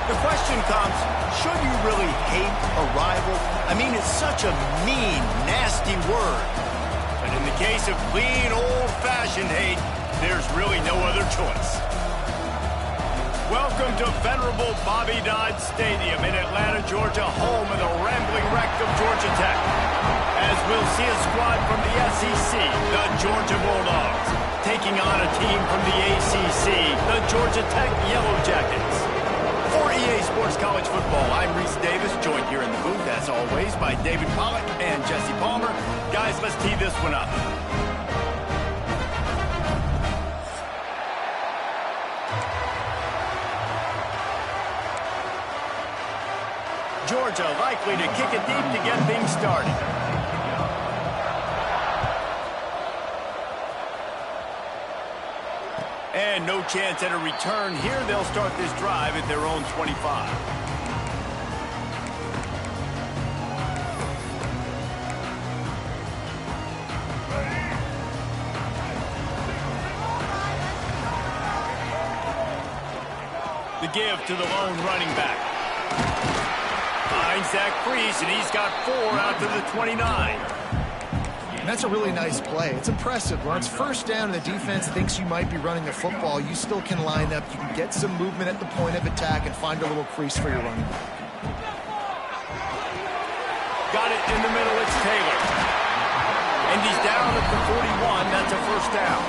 The question comes, should you really hate a rival? I mean, it's such a mean, nasty word. But in the case of clean, old-fashioned hate, there's really no other choice. Welcome to venerable Bobby Dodd Stadium in Atlanta, Georgia, home of the rambling wreck of Georgia Tech. As we'll see a squad from the SEC, the Georgia Bulldogs, taking on a team from the ACC, the Georgia Tech Yellow Jackets. For EA Sports College Football, I'm Reese Davis, joined here in the booth, as always, by David Pollack and Jesse Palmer. Guys, let's tee this one up. Georgia likely to kick it deep to get things started. And no chance at a return here. They'll start this drive at their own 25. The give to the lone running back. Finds that crease, and he's got 4 out to the 29. And that's a really nice play. It's impressive. When it's first down and the defense thinks you might be running the football, you still can line up. You can get some movement at the point of attack and find a little crease for your running back. Got it in the middle. It's Taylor. And he's down at the 41. That's a first down.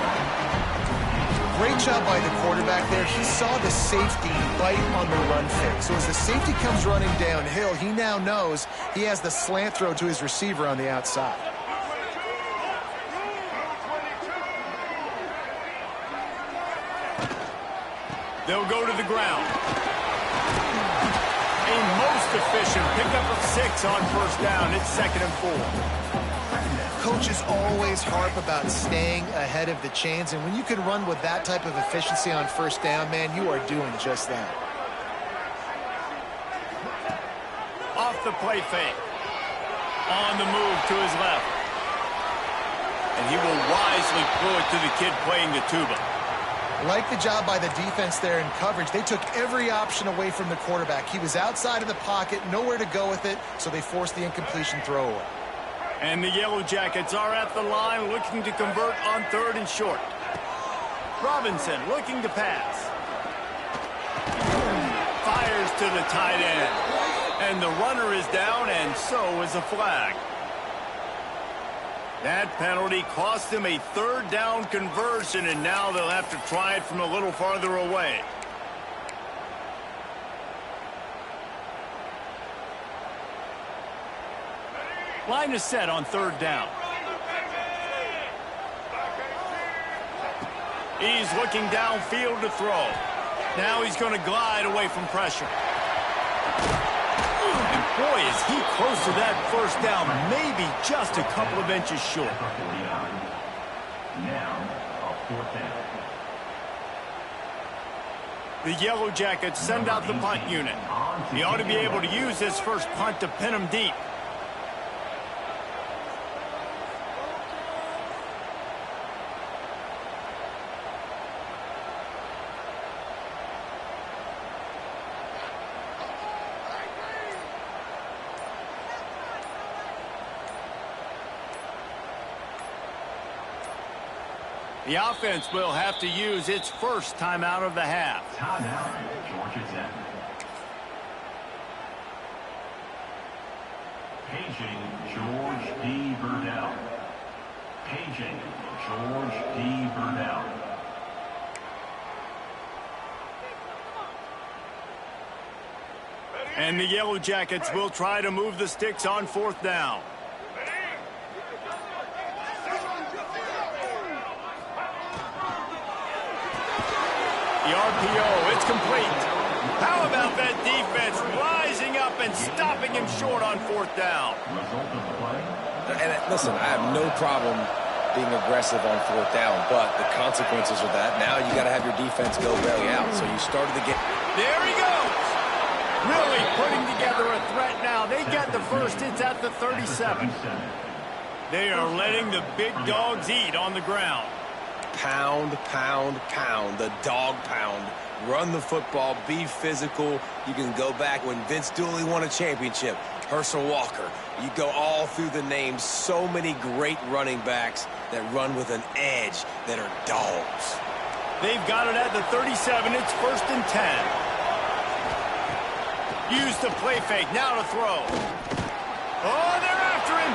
Great job by the quarterback there. He saw the safety bite on the run fake. So as the safety comes running downhill, he now knows he has the slant throw to his receiver on the outside. They'll go to the ground. A most efficient pickup of 6 on first down. It's 2nd and 4. Coaches always harp about staying ahead of the chains, and when you can run with that type of efficiency on first down, man, you are doing just that. Off the play fake. On the move to his left. And he will wisely throw it to the kid playing the tuba. Like the job by the defense there in coverage. They took every option away from the quarterback. He was outside of the pocket, nowhere to go with it, so they forced the incompletion throw away. And the Yellow Jackets are at the line looking to convert on 3rd and short. Robinson looking to pass. Fires to the tight end. And the runner is down, and so is a flag. That penalty cost them a 3rd down conversion, and now they'll have to try it from a little farther away. Line is set on 3rd down. He's looking downfield to throw. Now he's going to glide away from pressure. And boy, is he close to that first down, maybe just a couple of inches short. The Yellow Jackets send out the punt unit. He ought to be able to use this first punt to pin him deep. The offense will have to use its first timeout of the half. Timeout, Georgia Tech. Paging George D. Burdell. Paging George D. Burdell. And the Yellow Jackets will try to move the sticks on 4th down. The RPO, it's complete. How about that defense rising up and stopping him short on 4th down? And listen, I have no problem being aggressive on 4th down, but the consequences of that, now you got to have your defense go belly out. So you started the game. There he goes. Really putting together a threat now. They get the first. It's at the 37. They are letting the big dogs eat on the ground. pound, pound, pound, the dog pound. Run the football, be physical. You can go back when Vince Dooley won a championship, Herschel Walker. You go all through the names. So many great running backs that run with an edge that are dogs. They've got it at the 37. It's 1st and 10. Use the play fake. Now to throw. Oh, they're after him.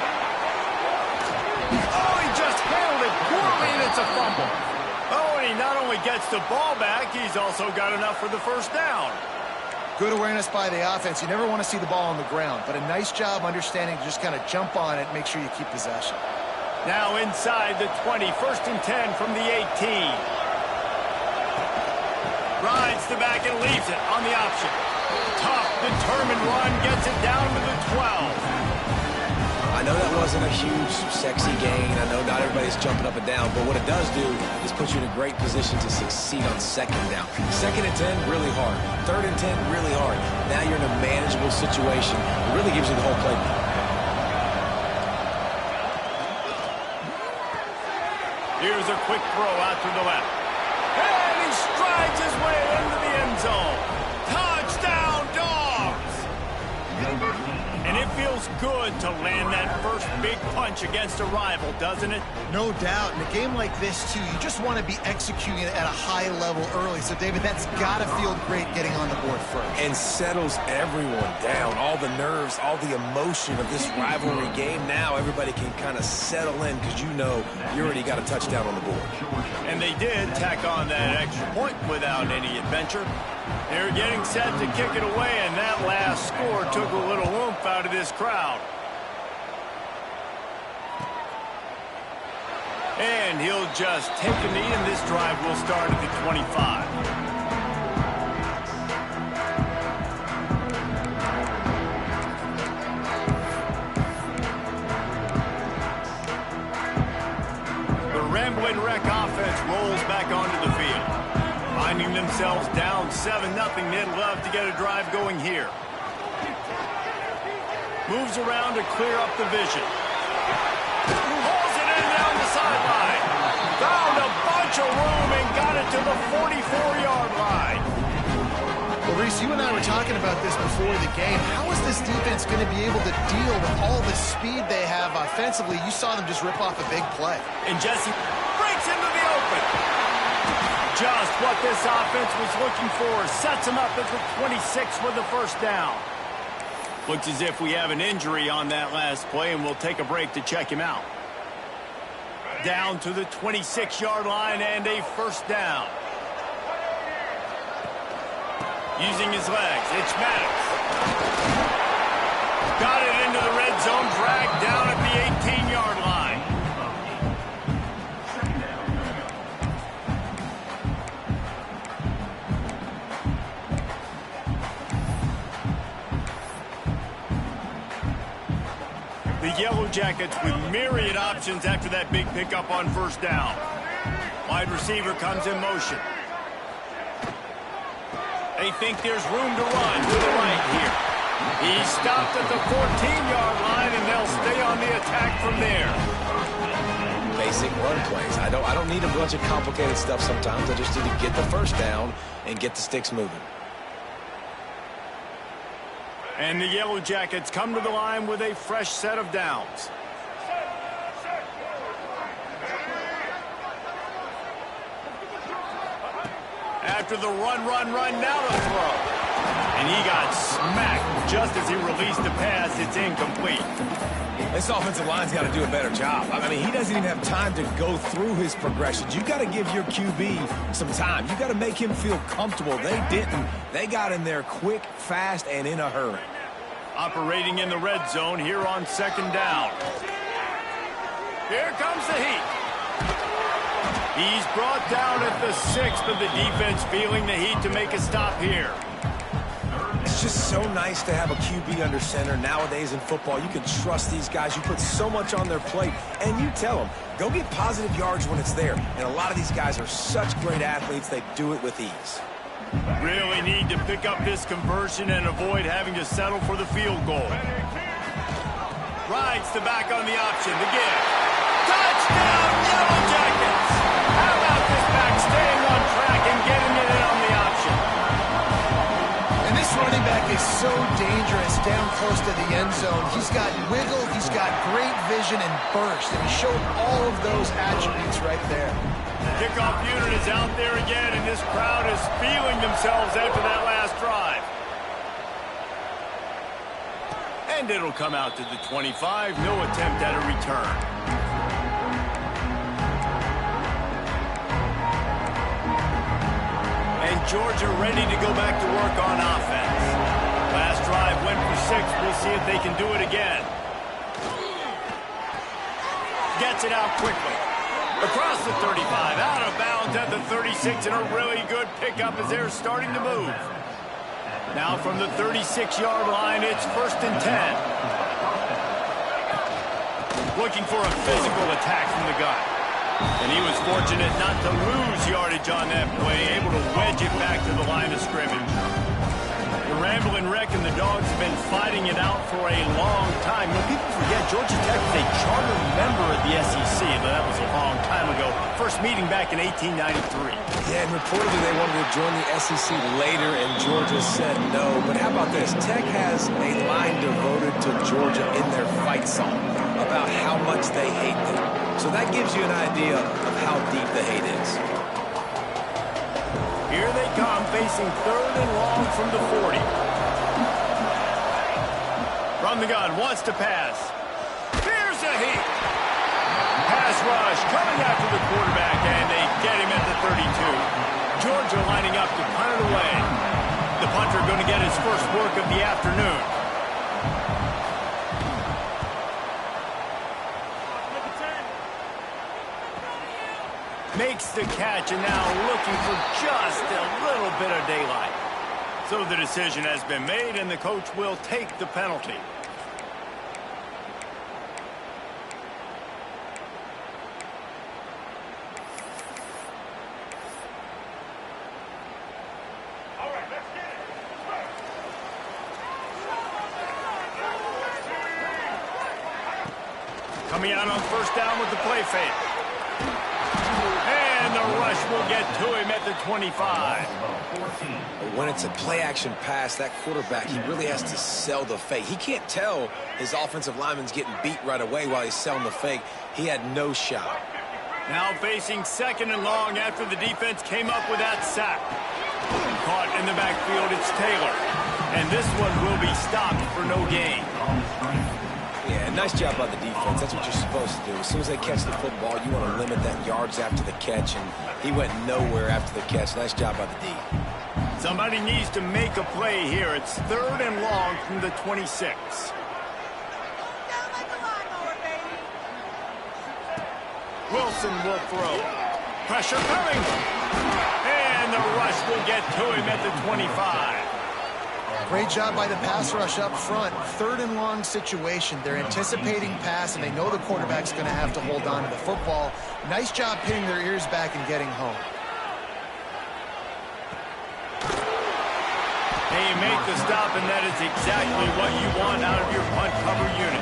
Oh, he just handled it poorly, and it's a fumble. Oh, and he not only gets the ball back, he's also got enough for the 1st down. Good awareness by the offense. You never want to see the ball on the ground, but a nice job understanding to just kind of jump on it and make sure you keep possession. Now inside the 20, 1st and 10 from the 18. Rides the back and leaves it on the option. Tough, determined run, gets it down to the 12. I know that wasn't a huge, sexy gain. I know not everybody's jumping up and down, but what it does do is put you in a great position to succeed on 2nd down. 2nd and 10, really hard. 3rd and 10, really hard. Now you're in a manageable situation. It really gives you the whole playbook. Here's a quick throw out to the left. And he strides his way into the end zone. Touchdown, Dogs! And it feels good to land that first big punch against a rival, doesn't it? No doubt. In a game like this, too, you just want to be executing it at a high level early. So, David, that's got to feel great getting on the board first. And settles everyone down. All the nerves, all the emotion of this rivalry game. Now everybody can kind of settle in because you know you already got a touchdown on the board. And they did tack on that extra point without any adventure. They're getting set to kick it away, and that last score took a little oomph out of this crowd. And he'll just take a knee, and this drive will start at the 25. The Ramblin' Wreck offense rolls back onto the field. Finding themselves down 7-0, they'd love to get a drive going here. Moves around to clear up the vision. Hauls it in down the sideline. Found a bunch of room and got it to the 44-yard line. Well, Reese, you and I were talking about this before the game. How is this defense going to be able to deal with all the speed they have offensively? You saw them just rip off a big play. And Jesse breaks into the open. Just what this offense was looking for. Sets him up at the 26 with the 1st down. Looks as if we have an injury on that last play, and we'll take a break to check him out. Down to the 26-yard line and a 1st down. Using his legs, it's Maddox. Got it into the red zone, dragged down at the 18-yard line. The Yellow Jackets with myriad options after that big pickup on 1st down. Wide receiver comes in motion. They think there's room to run to the right here. He's stopped at the 14-yard line, and they'll stay on the attack from there. Basic run plays. I don't need a bunch of complicated stuff sometimes. I just need to get the 1st down and get the sticks moving. And the Yellow Jackets come to the line with a fresh set of downs. After the run, now to throw. And he got smacked just as he released the pass. It's incomplete. This offensive line's got to do a better job. I mean, he doesn't even have time to go through his progressions. You got to give your QB some time. You got to make him feel comfortable. They didn't. They got in there quick, fast, and in a hurry. Operating in the red zone here on 2nd down. Here comes the heat. He's brought down at the 6th, but the defense feeling the heat to make a stop here. It's just so nice to have a QB under center. Nowadays in football, you can trust these guys. You put so much on their plate, and you tell them, go get positive yards when it's there. And a lot of these guys are such great athletes, they do it with ease. Really need to pick up this conversion and avoid having to settle for the field goal. Rides the back on the option. The give. Touchdown, Yellow Jackets! How about is so dangerous down close to the end zone. He's got wiggle, he's got great vision and burst, and he showed all of those attributes right there. Kickoff unit is out there again, and this crowd is feeling themselves after that last drive. And it'll come out to the 25. No attempt at a return. And Georgia ready to go back to work on offense. Last drive went for 6. We'll see if they can do it again. Gets it out quickly. Across the 35, out of bounds at the 36, and a really good pickup as they're starting to move. Now from the 36-yard line, it's 1st and 10. Looking for a physical attack from the gun. And he was fortunate not to lose yardage on that play, able to wedge it back to the line of scrimmage. The Rambling Wreck and the Dogs have been fighting it out for a long time. You know, people forget Georgia Tech is a charter member of the SEC, but that was a long time ago. First meeting back in 1893. Yeah, and reportedly they wanted to join the SEC later, and Georgia said no. But how about this? Tech has a line devoted to Georgia in their fight song about how much they hate them. So that gives you an idea of how deep the hate is. Here they come, facing 3rd and long from the 40. From the gun, wants to pass. Here's a heat. Pass rush coming after the quarterback, and they get him at the 32. Georgia lining up to punt it away. The punter going to get his first work of the afternoon. Makes the catch, and now looking for just a little bit of daylight. So the decision has been made, and the coach will take the penalty. All right, let's get it. Coming out on 1st down with the play fake. And the rush will get to him at the 25. When it's a play-action pass, that quarterback, he really has to sell the fake. He can't tell his offensive lineman's getting beat right away while he's selling the fake. He had no shot. Now facing 2nd and long after the defense came up with that sack. Caught in the backfield, it's Taylor. And this one will be stopped for no gain. Yeah, nice job by the defense. That's what you're supposed to do. As soon as they catch the football, you want to limit that yards after the catch, and he went nowhere after the catch. Nice job by the D. Somebody needs to make a play here. It's 3rd and long from the 26. Wilson will throw. Pressure coming. And the rush will get to him at the 25. Great job by the pass rush up front. 3rd and long situation. They're anticipating pass, and they know the quarterback's going to have to hold on to the football. Nice job pinning their ears back and getting home. And you make the stop, and that is exactly what you want out of your punt cover unit.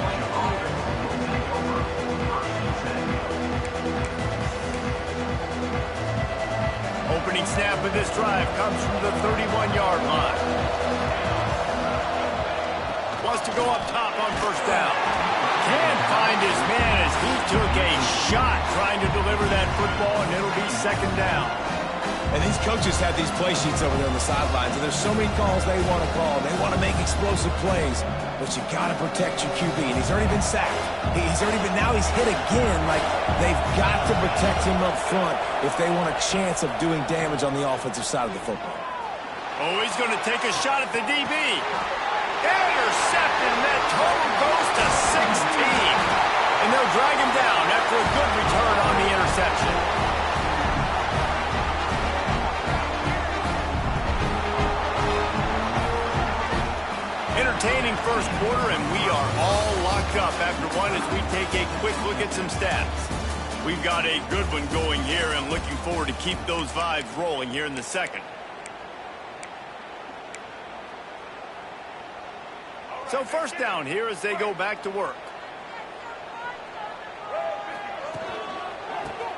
Opening snap of this drive comes from the 31-yard line. Wants to go up top on 1st down. Can't find his man as he took a shot trying to deliver that football, and it'll be 2nd down. And these coaches have these play sheets over there on the sidelines, and there's so many calls they want to call. They want to make explosive plays, but you got to protect your QB, and he's already been sacked. Now he's hit again. Like, they've got to protect him up front if they want a chance of doing damage on the offensive side of the football. Oh, he's going to take a shot at the DB. Intercepted, and that total goes to 16. And they'll drag him down after a good return on the interception. Entertaining first quarter, and we are all locked up after one as we take a quick look at some stats. We've got a good one going here, and looking forward to keep those vibes rolling here in the 2nd. So 1st down here as they go back to work.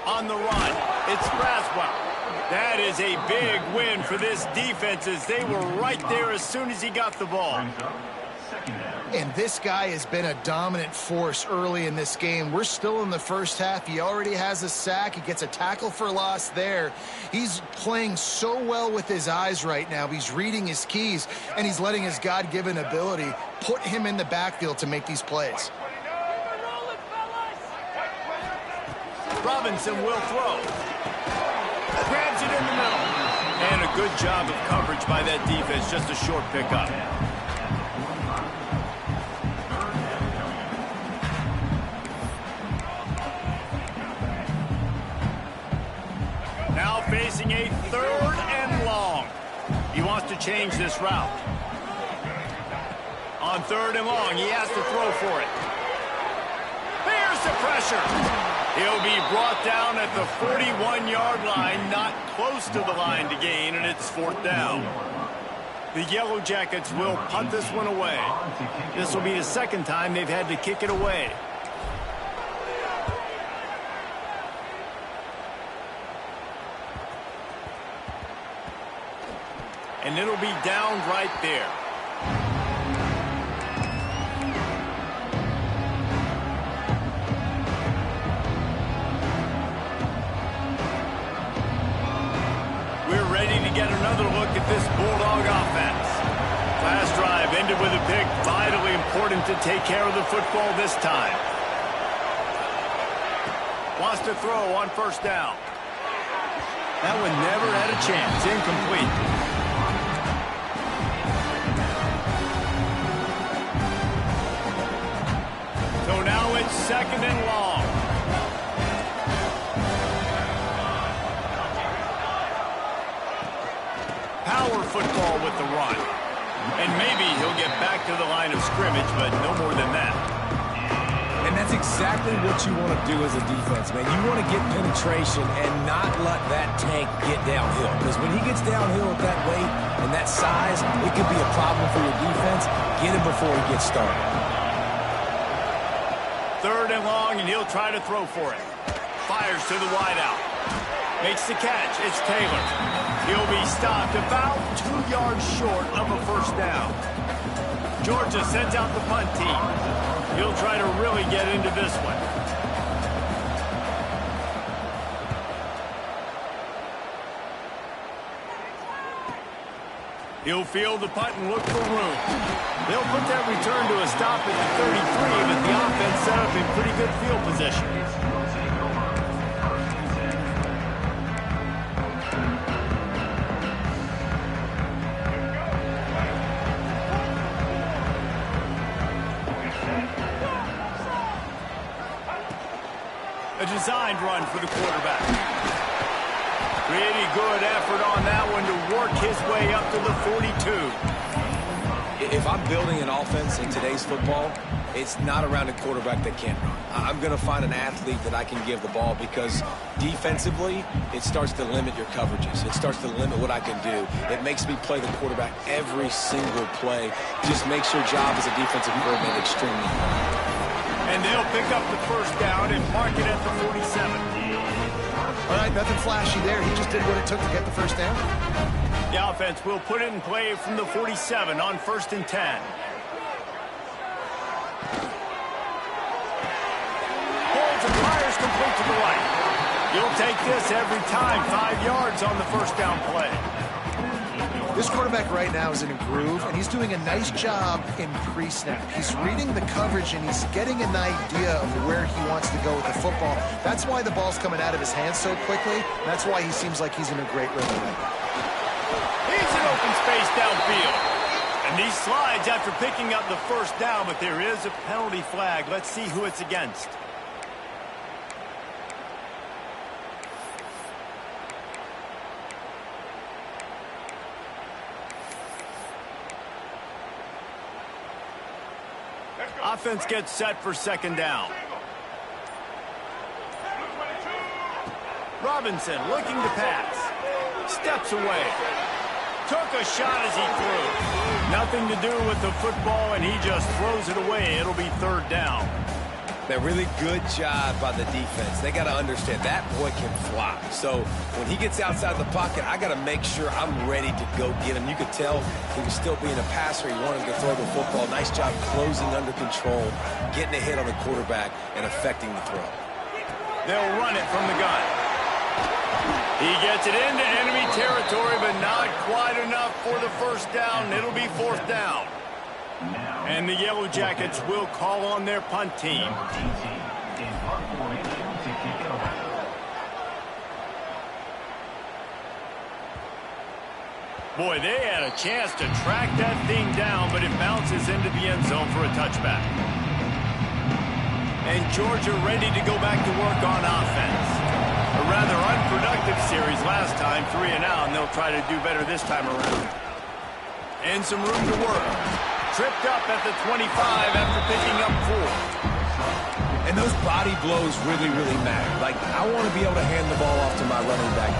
On the run, it's Braswell. That is a big win for this defense as they were right there as soon as he got the ball. And this guy has been a dominant force early in this game. We're still in the first half. He already has a sack. He gets a tackle for loss there. He's playing so well with his eyes right now. He's reading his keys, and he's letting his God-given ability put him in the backfield to make these plays. Robinson will throw. Grabs it in the middle. And a good job of coverage by that defense. Just a short pickup. Now facing a 3rd and long. He wants to change this route. On 3rd and long, he has to throw for it. There's the pressure. He'll be brought down at the 41-yard line, not close to the line to gain, and it's 4th down. The Yellow Jackets will punt this one away. This will be the 2nd time they've had to kick it away. And it'll be down right there. We're ready to get another look at this Bulldog offense. Last drive ended with a pick. Vitally important to take care of the football this time. Wants to throw on 1st down. That one never had a chance. Incomplete. So now it's 2nd and long. Power football with the run. And maybe he'll get back to the line of scrimmage, but no more than that. And that's exactly what you want to do as a defense, man. You want to get penetration and not let that tank get downhill. Because when he gets downhill at that weight and that size, it could be a problem for your defense. Get him before he gets started. 3rd and long, and he'll try to throw for it. Fires to the wideout. Makes the catch. It's Taylor. He'll be stopped about 2 yards short of a 1st down. Georgia sends out the punt team. He'll try to really get into this one. He'll field the punt and look for room. They'll put that return to a stop at the 33, but the offense set up in pretty good field position. A designed run for the quarterback. Pretty good effort on that one to work his way up to the 42. If I'm building an offense in today's football, it's not around a quarterback that can't run. I'm going to find an athlete that I can give the ball because defensively, it starts to limit your coverages. It starts to limit what I can do. It makes me play the quarterback every single play. Just makes your job as a defensive coordinator extremely hard. And they'll pick up the 1st down and mark it at the 47. All right, nothing flashy there. He just did what it took to get the 1st down. The offense will put it in play from the 47 on 1st and 10. Holds and fires complete to the right. You'll take this every time. 5 yards on the 1st down play. This quarterback right now is in a groove, and he's doing a nice job in pre-snap. He's reading the coverage, and he's getting an idea of where he wants to go with the football. That's why the ball's coming out of his hands so quickly. That's why he seems like he's in a great rhythm right now. He's in open space downfield. And he slides after picking up the 1st down, but there is a penalty flag. Let's see who it's against. Offense gets set for 2nd down. Robinson looking to pass. Steps away. Took a shot as he threw. Nothing to do with the football, and he just throws it away. It'll be 3rd down. Man, really good job by the defense. They got to understand that boy can fly. So when he gets outside the pocket, I got to make sure I'm ready to go get him. You could tell he was still being a passer. He wanted to throw the football. Nice job closing under control, getting a hit on the quarterback, and affecting the throw. They'll run it from the gun. He gets it into enemy territory, but not quite enough for the first down. It'll be 4th down. And the Yellow Jackets will call on their punt team. Boy, they had a chance to track that thing down, but it bounces into the end zone for a touchback. And Georgia ready to go back to work on offense. A rather unproductive series last time, 3 and out, and they'll try to do better this time around. And some room to work. Tripped up at the 25 after picking up 4. And those body blows really, really matter. Like, I want to be able to hand the ball off to my running back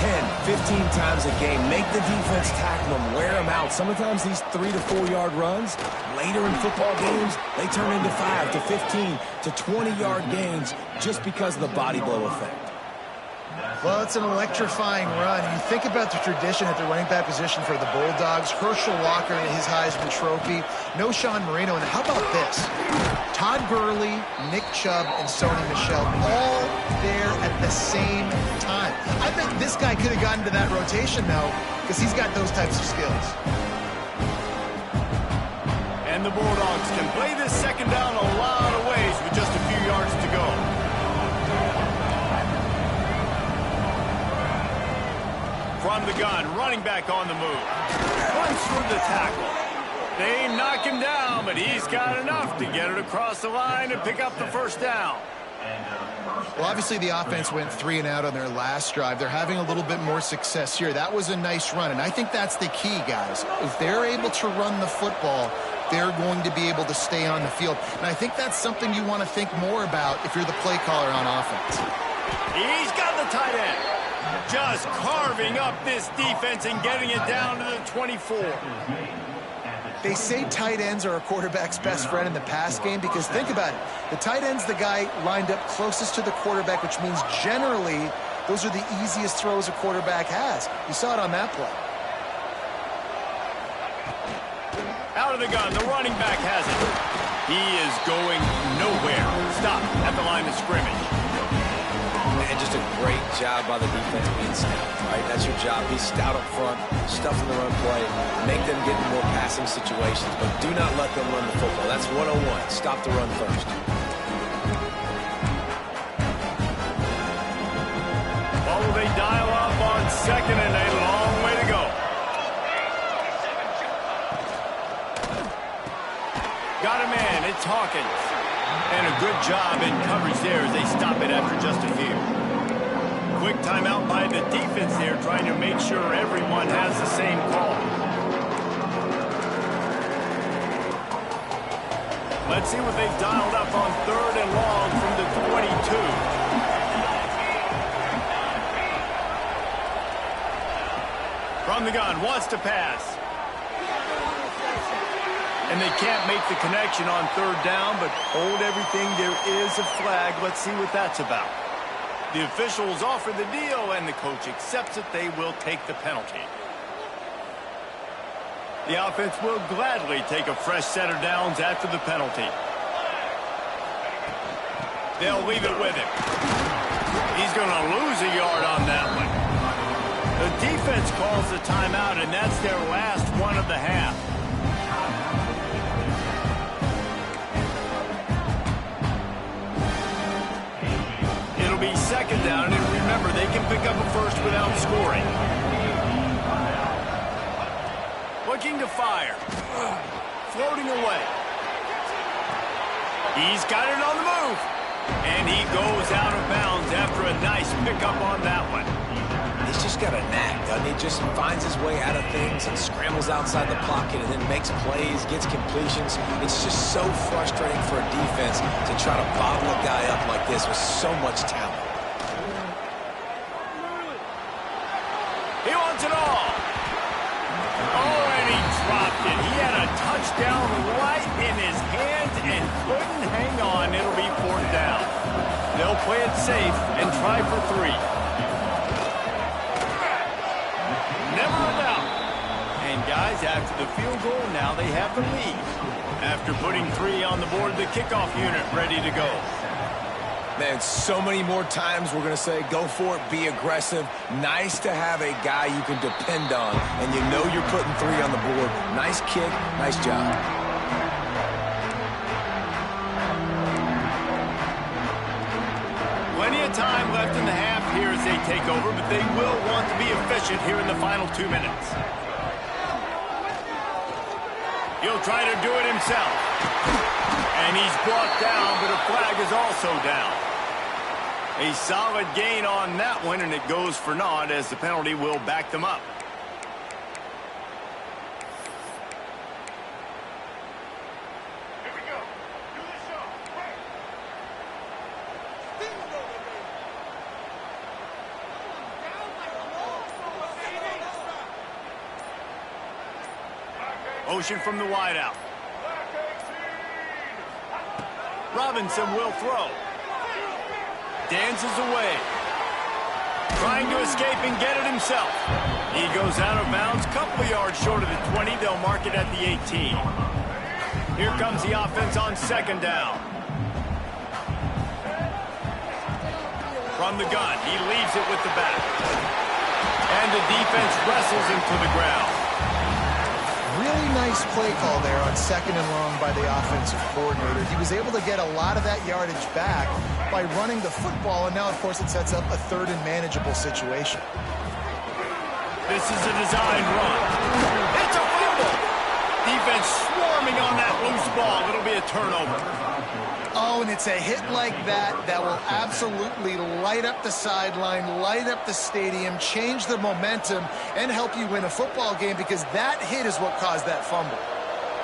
10, 15 times a game. Make the defense tackle them, wear them out. Sometimes these 3 to 4 yard runs, later in football games, they turn into 5 to 15 to 20 yard gains just because of the body blow effect. Well, it's an electrifying run. You think about the tradition at the running back position for the Bulldogs. Herschel Walker and his Heisman Trophy. No Sean Marino. And how about this? Todd Gurley, Nick Chubb, and Sony Michel all there at the same time. I think this guy could have gotten to that rotation, though, because he's got those types of skills. And the Bulldogs can play this 2nd down a lot of ways with just a few yards to go. From the gun, running back on the move. Runs through the tackle. They knock him down, but he's got enough to get it across the line and pick up the 1st down. Well, obviously the offense went 3 and out on their last drive. They're having a little bit more success here. That was a nice run, and I think that's the key, guys. If they're able to run the football, they're going to be able to stay on the field. And I think that's something you want to think more about if you're the play caller on offense. He's got the tight end. Just carving up this defense and getting it down to the 24. They say tight ends are a quarterback's best friend in the pass game because think about it. The tight end's the guy lined up closest to the quarterback, which means generally those are the easiest throws a quarterback has. You saw it on that play. Out of the gun, the running back has it. He is going nowhere. Stop at the line of scrimmage. And just a great job by the defense being stout, right? That's your job. Be stout up front, stuff in the run play, make them get in more passing situations, but do not let them run the football. That's 101. Stop the run first. Oh, they dial up on 2nd and a long way to go. Got a man. It's Hawkins. And a good job in coverage there as they stop it after just a few. Quick timeout by the defense there, trying to make sure everyone has the same call. Let's see what they've dialed up on 3rd and long from the 22. From the gun, wants to pass. And they can't make the connection on 3rd down, but hold everything. There is a flag. Let's see what that's about. The officials offer the deal, and the coach accepts it. They will take the penalty. The offense will gladly take a fresh set of downs after the penalty. They'll leave it with him. He's going to lose a yard on that one. The defense calls the timeout, and that's their last one of the half. It'll be 2nd down, and remember, they can pick up a first without scoring. Looking to fire. Floating away. He's got it on the move. And he goes out of bounds after a nice pickup on that one. He's just got a knack, doesn't he? Just finds his way out of things and scrambles outside the pocket and then makes plays, gets completions. It's just so frustrating for a defense to try to bottle a guy up like this with so much talent. He wants it all. Oh, and he dropped it. He had a touchdown right in his hands and couldn't hang on. It'll be 4th They'll play it safe and try for 3. Never a doubt. And guys, after the field goal, now they have the lead. After putting 3 on the board, the kickoff unit ready to go. Man, so many more times we're going to say, go for it, be aggressive. Nice to have a guy you can depend on, and you know you're putting 3 on the board. Nice kick, nice job. Plenty of time left in the half here as they take over, but they will want to be efficient here in the final 2 minutes. He'll try to do it himself. And he's brought down, but a flag is also down. A solid gain on that one, and it goes for naught as the penalty will back them up. Here we go. Do the show. Right. Motion from the wideout. Robinson will throw. Dances away. Trying to escape and get it himself. He goes out of bounds, couple of yards short of the 20. They'll mark it at the 18. Here comes the offense on 2nd down. From the gun, he leaves it with the back. And the defense wrestles him to the ground. Really nice play call there on 2nd and long by the offensive coordinator. He was able to get a lot of that yardage back by running the football, and now, of course, it sets up a 3rd and manageable situation. This is a designed run. It's a fumble. Defense swarming on that loose ball. It'll be a turnover. Oh, and it's a hit like that that will absolutely light up the sideline, light up the stadium, change the momentum, and help you win a football game, because that hit is what caused that fumble.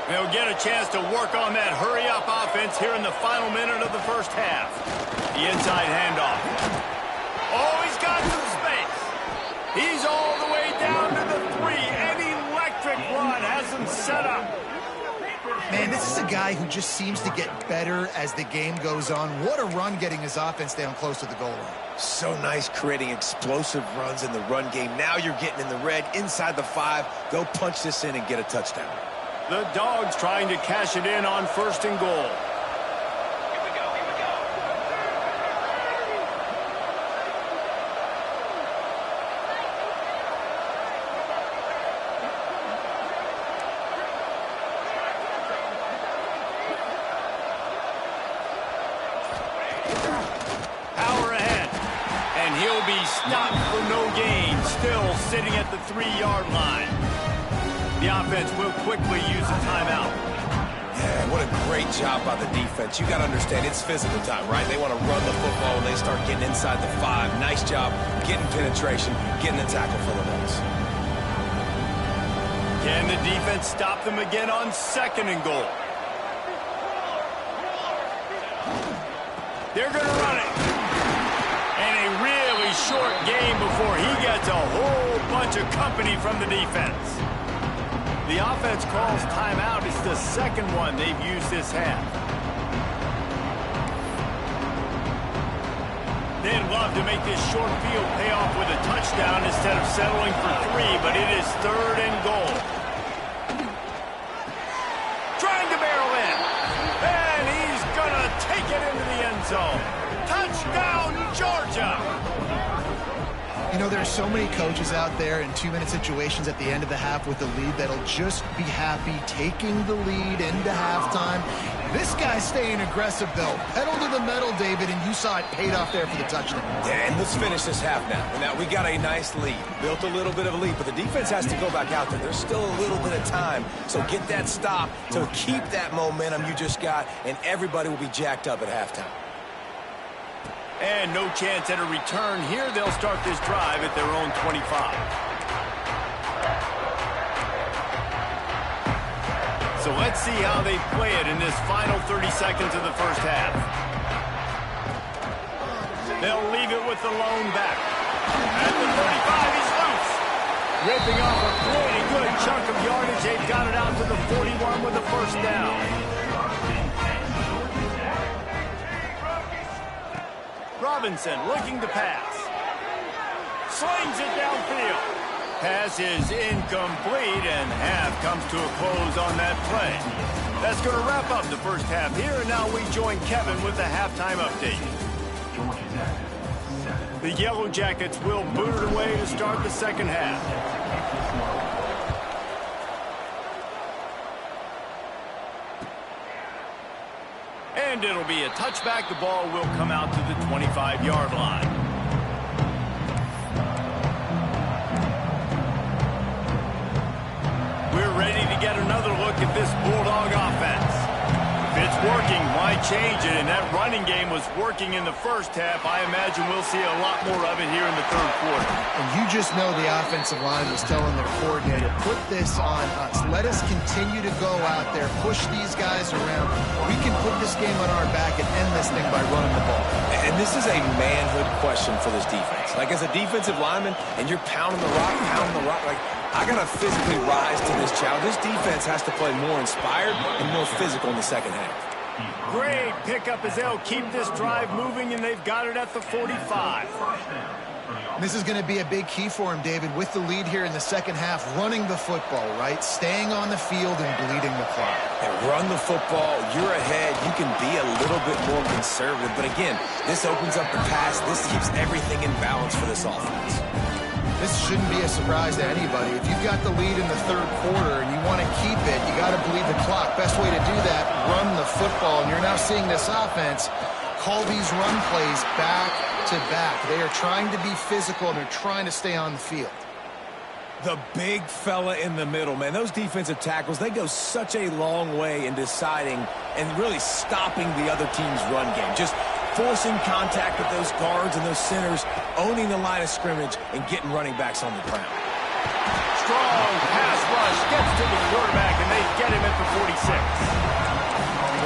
They'll get a chance to work on that hurry-up offense here in the final minute of the first half. The inside handoff. Oh, he's got some space. He's all the way down to the 3. An electric run has him set up. Man, this is a guy who just seems to get better as the game goes on. What a run getting his offense down close to the goal line. So nice creating explosive runs in the run game. Now you're getting in the red, inside the 5. Go punch this in and get a touchdown. The Dogs trying to cash it in on 1st and goal. Stopped for no gain, still sitting at the 3-yard line. The offense will quickly use a timeout. Yeah, what a great job by the defense. You got to understand, it's physical time, right? They want to run the football when they start getting inside the 5. Nice job getting penetration, getting the tackle for the loss. Can the defense stop them again on 2nd and goal? They're going to run it. And a really short game before he gets a whole bunch of company from the defense. The offense calls timeout. It's the 2nd one they've used this half. They'd love to make this short field pay off with a touchdown instead of settling for 3, but it is 3rd and goal. Trying to barrel in. And he's going to take it into the end zone. Touchdown, Georgia! You know, there's so many coaches out there in 2-minute situations at the end of the half with the lead that'll just be happy taking the lead into halftime. This guy's staying aggressive, though. Pedal to the metal, David, and you saw it paid off there for the touchdown. Yeah, and let's finish this half now. Now, we got a nice lead. Built a little bit of a lead, but the defense has to go back out there. There's still a little bit of time. So get that stop to keep that momentum you just got, and everybody will be jacked up at halftime. And no chance at a return here. They'll start this drive at their own 25. So let's see how they play it in this final 30 seconds of the first half. They'll leave it with the lone back. At the 35, he's loose. Ripping off a pretty good chunk of yardage. They've got it out to the 41 with the first down. Robinson looking to pass. Slings it downfield. Pass is incomplete, and half comes to a close on that play. That's going to wrap up the first half here, and now we join Kevin with the halftime update. The Yellow Jackets will boot it away to start the second half. And it'll be a touchback. The ball will come out to the 25-yard line. We're ready to get another look at this Bulldog offense. If it's working, why change it? And that running game was working in the first half. I imagine we'll see a lot more of it here in the third quarter. And you just know the offensive line was telling their coordinator, put this on us. Let us continue to go out there, push these guys around. We can put this game on our back and end this thing by running the ball. And this is a manhood question for this defense. Like, as a defensive lineman, and you're pounding the rock, like, I got to physically rise to this challenge. This defense has to play more inspired and more physical in the second half. Great pickup as they'll keep this drive moving, and they've got it at the 45. This is going to be a big key for him, David, with the lead here in the second half, running the football, right? Staying on the field and bleeding the clock. And run the football, you're ahead, you can be a little bit more conservative. But again, this opens up the pass. This keeps everything in balance for this offense. This shouldn't be a surprise to anybody. If you've got the lead in the third quarter and you want to keep it, you got to bleed the clock. Best way to do that, run the football. And you're now seeing this offense call these run plays back to back. They are trying to be physical, and they're trying to stay on the field. The big fella in the middle, man. Those defensive tackles, they go such a long way in deciding and really stopping the other team's run game. Just forcing contact with those guards and those centers, owning the line of scrimmage, and getting running backs on the ground. Strong pass rush gets to the quarterback, and they get him at the 46.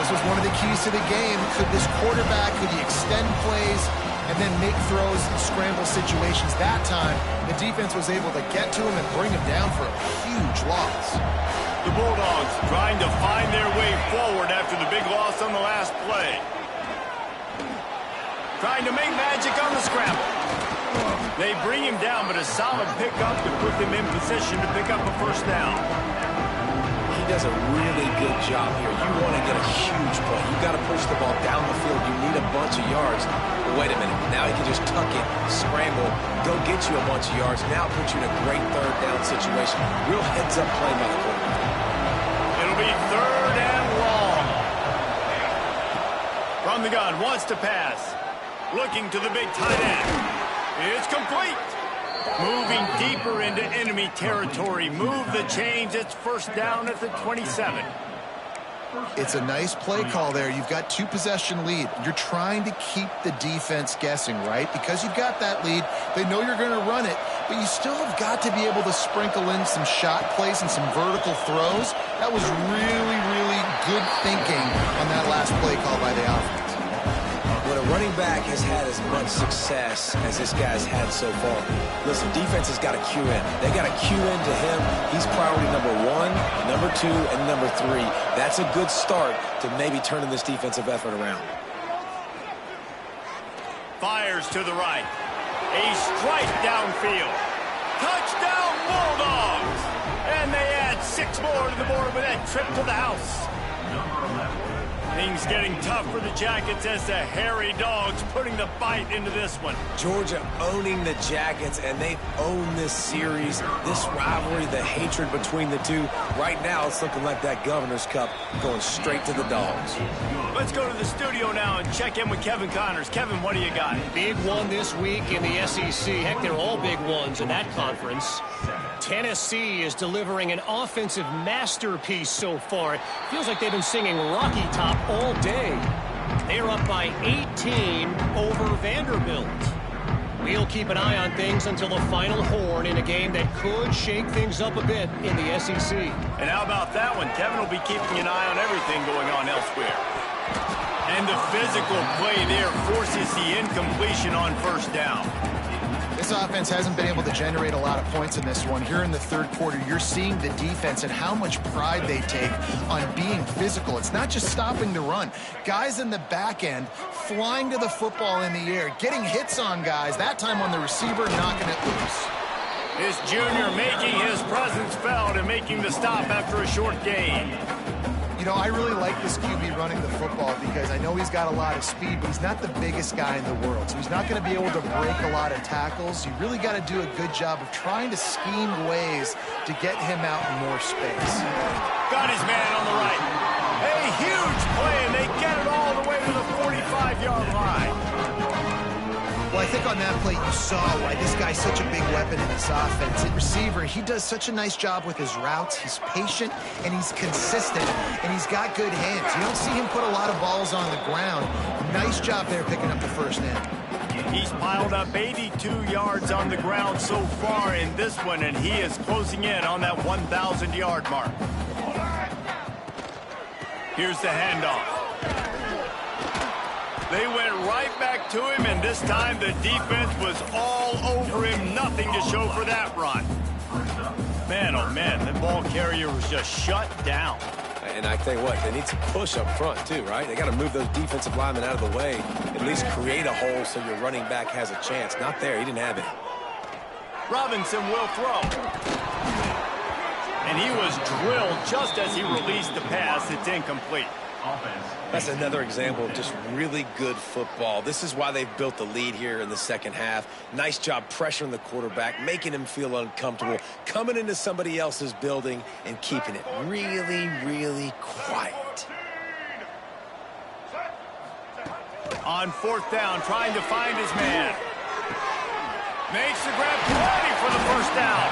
This was one of the keys to the game. Could this quarterback, could he extend plays and then make throws in scramble situations? That time, the defense was able to get to him and bring him down for a huge loss. The Bulldogs trying to find their way forward after the big loss on the last play. Trying to make magic on the scramble. They bring him down, but a solid pickup to put them in position to pick up a first down. He does a really good job here. You want to get a huge play. You got to push the ball down the field. You need a bunch of yards. But wait a minute. Now he can just tuck it, scramble, go get you a bunch of yards. Now put you in a great third down situation. Real heads-up play by the quarterback. It'll be third and long. From the gun, wants to pass. Looking to the big tight end. It's complete. Moving deeper into enemy territory. Move the chains. It's first down at the 27. It's a nice play call there. You've got two-possession lead. You're trying to keep the defense guessing, right? Because you've got that lead, they know you're going to run it, but you still have got to be able to sprinkle in some shot plays and some vertical throws. That was really, really good thinking on that last play call by the offense. When a running back has had as much success as this guy's had so far, listen, defense has got to cue in. They got to cue into him. He's priority number 1, number 2, and number 3. That's a good start to maybe turning this defensive effort around. Fires to the right. A strike downfield. Touchdown Bulldogs! And they add 6 more to the board with that trip to the house. Things getting tough for the Jackets as the hairy dogs putting the bite into this one. Georgia owning the Jackets, and they've owned this series, this rivalry, the hatred between the two. Right now, it's looking like that Governor's Cup going straight to the Dogs. Let's go to the studio now and check in with Kevin Connors. Kevin, what do you got? Big one this week in the SEC. Heck, they're all big ones in that conference. Tennessee is delivering an offensive masterpiece so far. It feels like they've been singing Rocky Top all day. They're up by 18 over Vanderbilt. We'll keep an eye on things until the final horn in a game that could shake things up a bit in the SEC. And how about that one? Kevin will be keeping an eye on everything going on elsewhere. And the physical play there forces the incompletion on first down. This offense hasn't been able to generate a lot of points in this one. Here in the third quarter, you're seeing the defense and how much pride they take on being physical. It's not just stopping the run. Guys in the back end flying to the football in the air, getting hits on guys, that time on the receiver, knocking it loose. This junior making his presence felt and making the stop after a short gain. You know, I really like this QB running the football because I know he's got a lot of speed, but he's not the biggest guy in the world. So he's not going to be able to break a lot of tackles. You really got to do a good job of trying to scheme ways to get him out in more space. Got his man on the right. A huge play, and they get it all the way to the 45-yard line. Well, I think on that play you saw why this guy's such a big weapon in this offense. At receiver, he does such a nice job with his routes. He's patient, and he's consistent, and he's got good hands. You don't see him put a lot of balls on the ground. Nice job there picking up the first down. He's piled up 82 yards on the ground so far in this one, and he is closing in on that 1,000-yard mark. Here's the handoff. They went right back to him, and this time the defense was all over him. Nothing to show for that run. Man, oh man, the ball carrier was just shut down. And I tell you what, they need to push up front too, right? They got to move those defensive linemen out of the way, at least create a hole so your running back has a chance. Not there, he didn't have it. Robinson will throw. And he was drilled just as he released the pass. It's incomplete. That's another example of just really good football. This is why they've built the lead here in the second half. Nice job pressuring the quarterback, making him feel uncomfortable, coming into somebody else's building and keeping it really, really quiet. On fourth down, trying to find his man. Makes the grab, ready for the first down.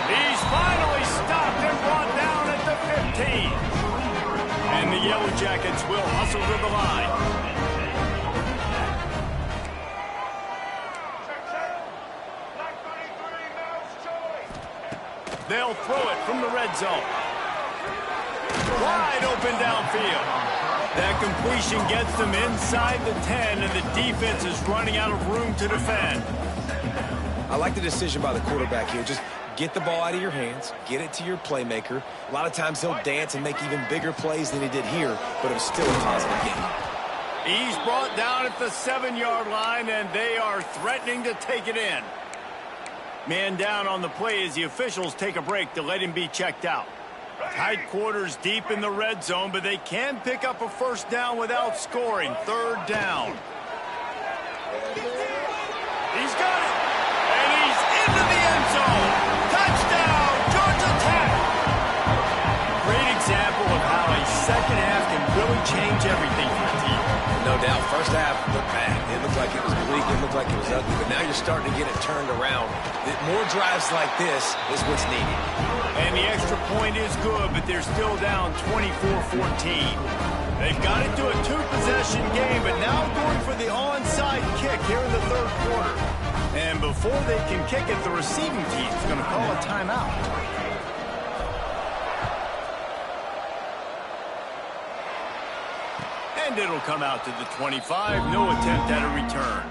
He's finally stopped and brought down at the 15. And the Yellow Jackets will hustle to the line. They'll throw it from the red zone. Wide open downfield. That completion gets them inside the 10, and the defense is running out of room to defend. I like the decision by the quarterback here. Just get the ball out of your hands, get it to your playmaker. A lot of times he'll dance and make even bigger plays than he did here, but it was still a positive game. He's brought down at the 7-yard line, and they are threatening to take it in. Man down on the play as the officials take a break to let him be checked out. Tight quarters deep in the red zone, but they can pick up a first down without scoring. Third down. He's got it, and he's into the end zone. Touchdown, Georgia Tech! Great example of how a second half can really change everything for a team. No doubt, first half looked bad. It looked like it was bleak, it looked like it was ugly, but now you're starting to get it turned around. More drives like this is what's needed. And the extra point is good, but they're still down 24-14. They've got it to a two-possession game, but now going for the onside kick here in the third quarter. And before they can kick it, the receiving team is going to call a timeout. And it'll come out to the 25. No attempt at a return.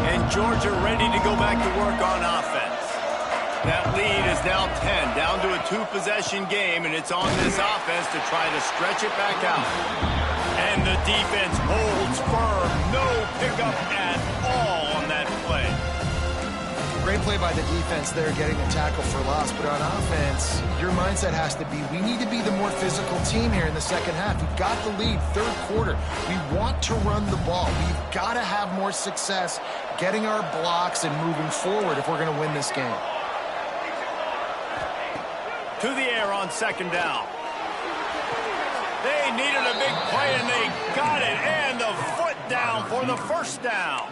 And Georgia ready to go back to work on offense. That lead is now 10, down to a two-possession game, and it's on this offense to try to stretch it back out. And the defense holds firm. No pickup at all on that play. Great play by the defense there, getting the tackle for loss. But on offense, your mindset has to be, we need to be the more physical team here in the second half. We've got the lead, third quarter. We want to run the ball. We've got to have more success getting our blocks and moving forward if we're going to win this game. To the air on second down. They needed a big play, and they got it. And the foot down for the first down.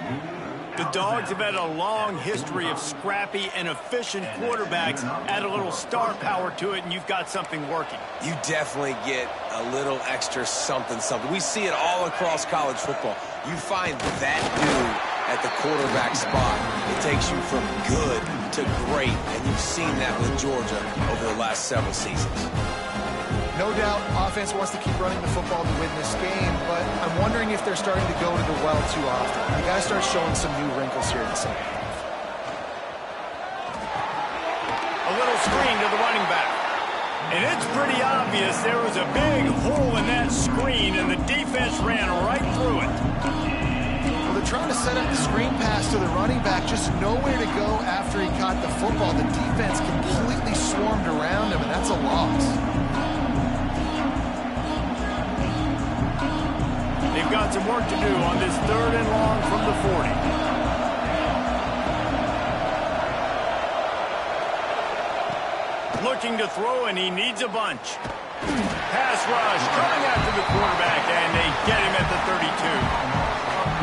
The Dogs have had a long history of scrappy and efficient quarterbacks. Add a little star power to it, and you've got something working. You definitely get a little extra something. We see it all across college football. You find that dude at the quarterback spot. It takes you from good to great, and you've seen that with Georgia over the last several seasons. No doubt, offense wants to keep running the football to win this game, but I'm wondering if they're starting to go to the well too often. They got to start showing some new wrinkles here in the second half. A little screen to the running back. And it's pretty obvious there was a big hole in that screen, and the defense ran right through it. Well, they're trying to set up the screen pass to the running back, just nowhere to go after he caught the football. The defense completely swarmed around him, and that's a loss. They've got some work to do on this 3rd and long from the 40. Looking to throw, and he needs a bunch. Pass rush, coming after the quarterback, and they get him at the 32.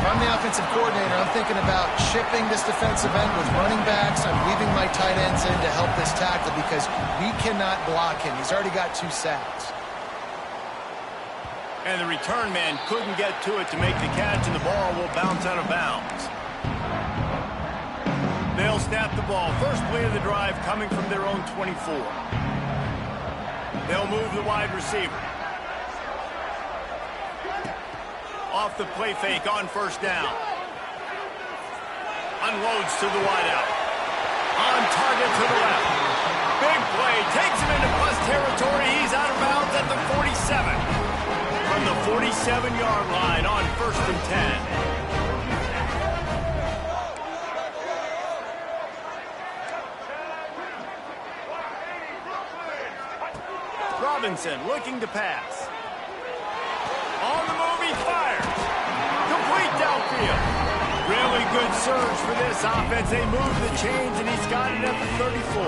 If I'm the offensive coordinator, I'm thinking about shipping this defensive end with running backs. I'm leaving my tight ends in to help this tackle because we cannot block him. He's already got 2 sacks. And the return man couldn't get to it to make the catch, and the ball will bounce out of bounds. They'll snap the ball. First play of the drive coming from their own 24. They'll move the wide receiver. Off the play fake on first down. Unloads to the wideout. On target to the left. Big play. Takes him into plus territory. He's out of bounds at the 47. From the 47-yard line on 1st and 10. Robinson looking to pass. On the move, he fires. Complete downfield. Really good surge for this offense. They move the chains, and he's got it at the 34.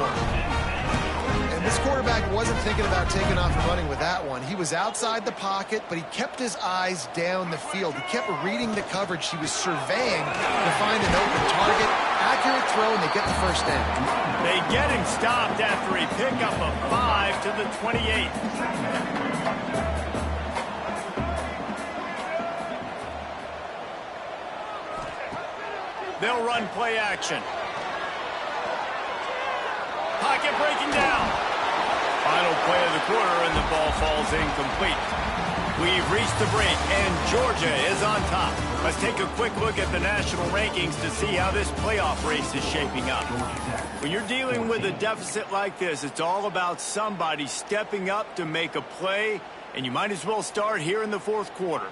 And this quarterback wasn't thinking about taking off and running with that one. He was outside the pocket, but he kept his eyes down the field. He kept reading the coverage. He was surveying to find an open target. Accurate throw, and they get the first down. They get him stopped after a pickup of 5 to the 28. They'll run play action. Pocket breaking down. Final play of the quarter, and the ball falls incomplete. We've reached the break, and Georgia is on top. Let's take a quick look at the national rankings to see how this playoff race is shaping up. When you're dealing with a deficit like this, it's all about somebody stepping up to make a play, and you might as well start here in the 4th quarter.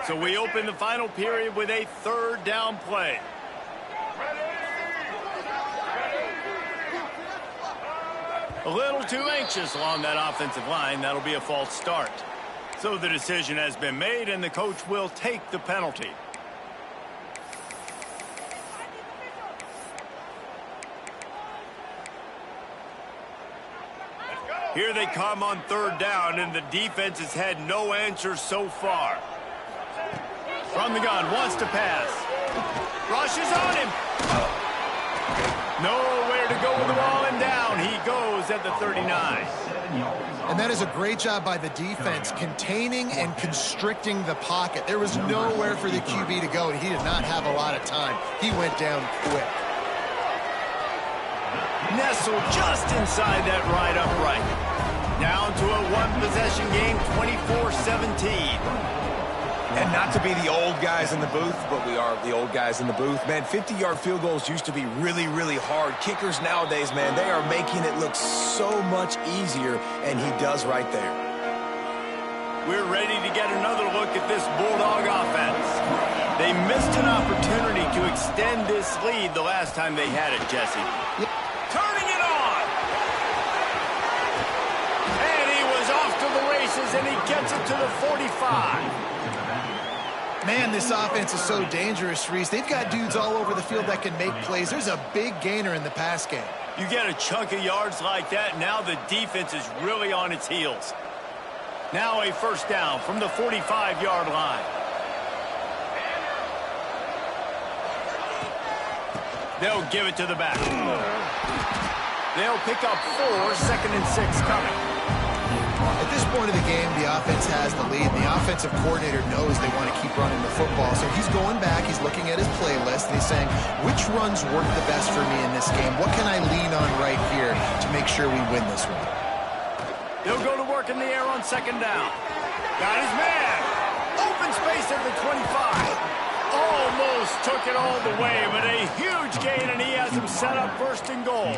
So we open the final period with a 3rd down play. A little too anxious along that offensive line. That'll be a false start. So the decision has been made, and the coach will take the penalty. Here they come on 3rd down, and the defense has had no answers so far. From the gun, wants to pass. Rushes on him. Nowhere to go with the ball, and down he goes at the 39. And that is a great job by the defense, containing and constricting the pocket. There was nowhere for the QB to go, and he did not have a lot of time. He went down quick. Nestled just inside that right upright. Down to a 1-possession game, 24-17. And not to be the old guys in the booth, but we are the old guys in the booth. Man, 50-yard field goals used to be really, really hard. Kickers nowadays, man, they are making it look so much easier, and he does right there. We're ready to get another look at this Bulldog offense. They missed an opportunity to extend this lead the last time they had it, Jesse. Turning it on! And he was off to the races, and he gets it to the 45. Man, this offense is so dangerous, Reese. They've got dudes all over the field that can make plays. There's a big gainer in the pass game. You get a chunk of yards like that, now the defense is really on its heels. Now a 1st down from the 45-yard line. They'll give it to the back. They'll pick up 4, 2nd and 6 coming. At this point of the game, the offense has the lead. The offensive coordinator knows they want to keep running the football. So he's going back, he's looking at his playlist, and he's saying, which runs work the best for me in this game? What can I lean on right here to make sure we win this one? He'll go to work in the air on second down. Got his man. Open space at the 25. Almost took it all the way, but a huge gain, and he has him set up first and goal.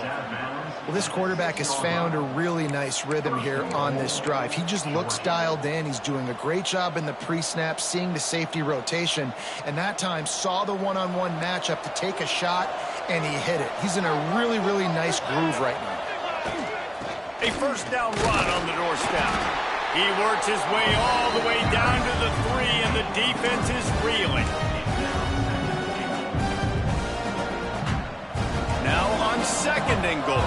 Well, this quarterback has found a really nice rhythm here on this drive. He just looks dialed in. He's doing a great job in the pre-snap, seeing the safety rotation, and that time saw the one-on-one matchup to take a shot, and he hit it. He's in a really, really nice groove right now. A first down run on the doorstep. He works his way all the way down to the 3, and the defense is reeling. Now on second and goal.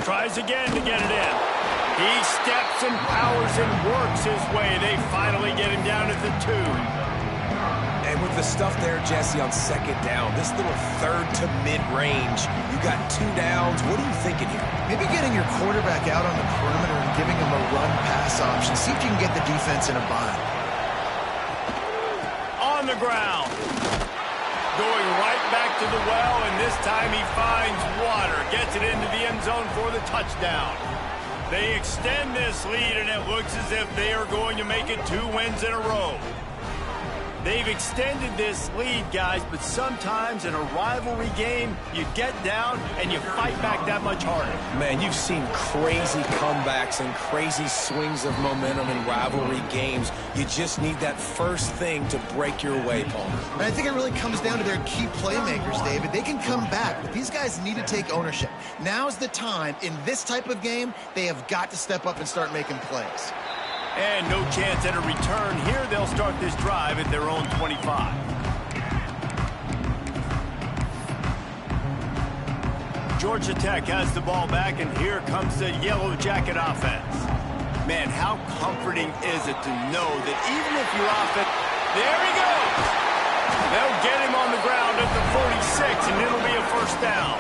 Tries again to get it in. He steps and powers and works his way. They finally get him down at the 2. And with the stuff there, Jesse, on second down, this little third to mid-range, you got 2 downs. What are you thinking here? Maybe getting your quarterback out on the perimeter and giving him a run-pass option. See if you can get the defense in a bind. On the ground. Going right back to the well, and this time he finds water. Gets it into the end zone for the touchdown. They extend this lead, and it looks as if they are going to make it 2 wins in a row. They've extended this lead, guys, but sometimes in a rivalry game, you get down and you fight back that much harder. Man, you've seen crazy comebacks and crazy swings of momentum in rivalry games. You just need that first thing to break your way, Paul. And I think it really comes down to their key playmakers, David. They can come back, but these guys need to take ownership. Now's the time. In this type of game, they have got to step up and start making plays. And no chance at a return here. They'll start this drive at their own 25. Georgia Tech has the ball back, and here comes the Yellow Jacket offense. Man, how comforting is it to know that even if you're off it, there he goes. They'll get him on the ground at the 46, and it'll be a first down.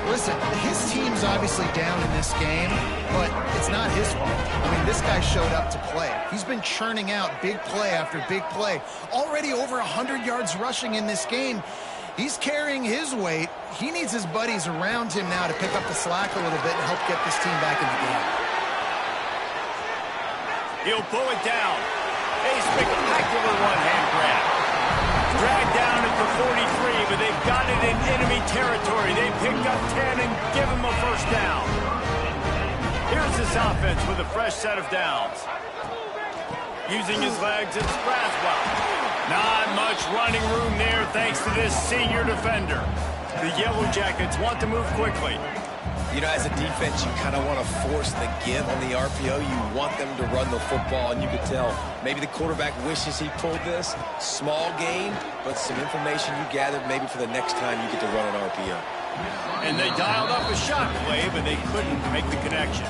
Listen, his team's obviously down in this game, but it's not his fault. I mean, this guy showed up to play. He's been churning out big play after big play. Already over 100 yards rushing in this game. He's carrying his weight. He needs his buddies around him now to pick up the slack a little bit and help get this team back in the game. He'll pull it down. A spectacular one-hand grab. Dragged down at the 43, but they've got it in enemy territory. They picked up 10 and give him a first down. Here's this offense with a fresh set of downs. Using his legs, it's Braswell. Not much running room there thanks to this senior defender. The Yellow Jackets want to move quickly. You know, as a defense, you kind of want to force the give on the RPO. You want them to run the football, and you could tell maybe the quarterback wishes he pulled this. Small gain, but some information you gathered maybe for the next time you get to run an RPO. And they dialed up a shot play, but they couldn't make the connection.